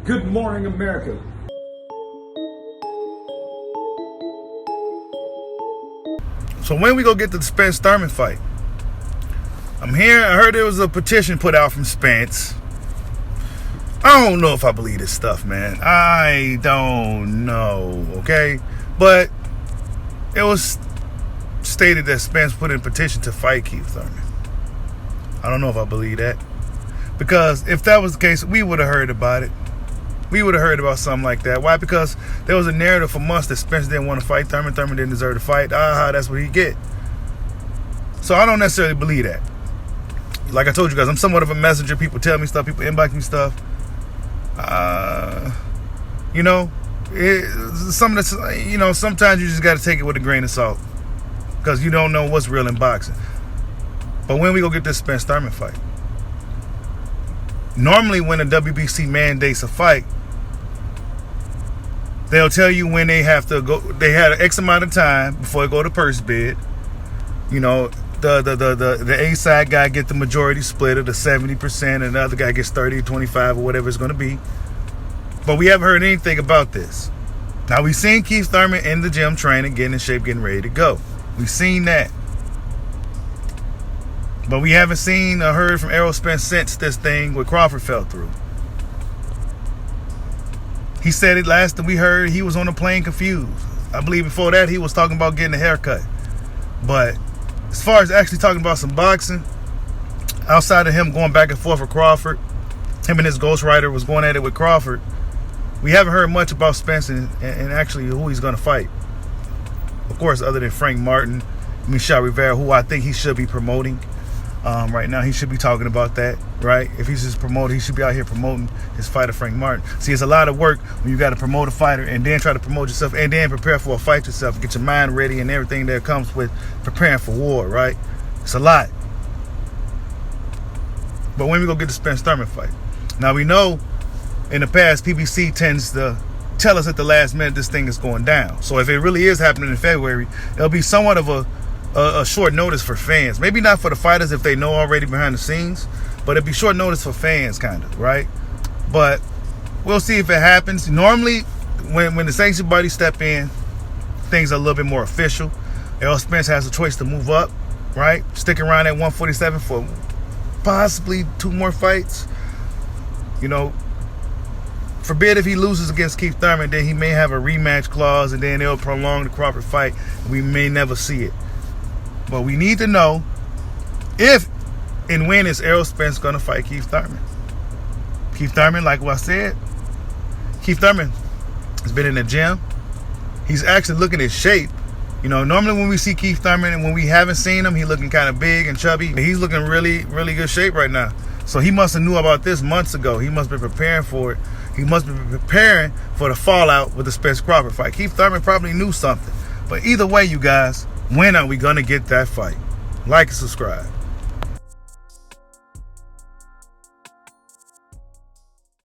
Good morning, America. So when we go get the Spence Thurman fight? I heard there was a petition put out from Spence. I don't know if I believe this stuff, man. I don't know, okay? But it was stated that Spence put in a petition to fight Keith Thurman. I don't know if I believe that. Because if that was the case, we would have heard about it. We would have heard about something like that. Why? Because there was a narrative for months that Spence didn't want to fight Thurman. Thurman didn't deserve to fight. That's what he get. So I don't necessarily believe that. Like I told you guys, I'm somewhat of a messenger. People tell me stuff. People inbox me stuff. Sometimes you just got to take it with a grain of salt. Because you don't know what's real in boxing. But when we go get this Spence Thurman fight, normally when the WBC mandates a fight, they'll tell you when they have to go. They had an X amount of time before they go to purse bid. The A side guy get the majority split of the 70%, and the other guy gets 30, 25, or whatever it's going to be. But we haven't heard anything about this. Now, we've seen Keith Thurman in the gym training, getting in shape, getting ready to go. We've seen that. But we haven't seen or heard from Errol Spence since this thing with Crawford fell through. He said it last that we heard he was on the plane confused. I believe before that he was talking about getting a haircut. But as far as actually talking about some boxing, outside of him going back and forth with Crawford, him and his ghostwriter was going at it with Crawford, we haven't heard much about Spence and actually who he's going to fight. Of course, other than Frank Martin, Michel Rivera, who I think he should be promoting. Right now, he should be talking about that, right? If he's just promoting, he should be out here promoting his fighter, Frank Martin. See, it's a lot of work when you got to promote a fighter and then try to promote yourself and then prepare for a fight yourself, get your mind ready and everything that comes with preparing for war, right? It's a lot. But when we go get the Spence Thurman fight, now we know in the past, PBC tends to tell us at the last minute this thing is going down. So if it really is happening in February, it'll be somewhat of a short notice for fans. Maybe not for the fighters if they know already behind the scenes, but it'd be short notice for fans, kind of, right? But we'll see if it happens. Normally, when the sanction bodies step in, things are a little bit more official. Errol Spence has a choice to move up, right? Stick around at 147 for possibly 2 more fights. Forbid if he loses against Keith Thurman, then he may have a rematch clause, and then they'll prolong the Crawford fight. We may never see it. But we need to know if and when is Errol Spence going to fight Keith Thurman. Keith Thurman, like what I said, Keith Thurman has been in the gym. He's actually looking at shape. Normally when we see Keith Thurman and when we haven't seen him, he's looking kind of big and chubby. He's looking really, really good shape right now. So he must have knew about this months ago. He must be preparing for it. He must be preparing for the fallout with the Spence Crawford fight. Keith Thurman probably knew something. But either way, you guys, when are we going to get that fight? Like and subscribe.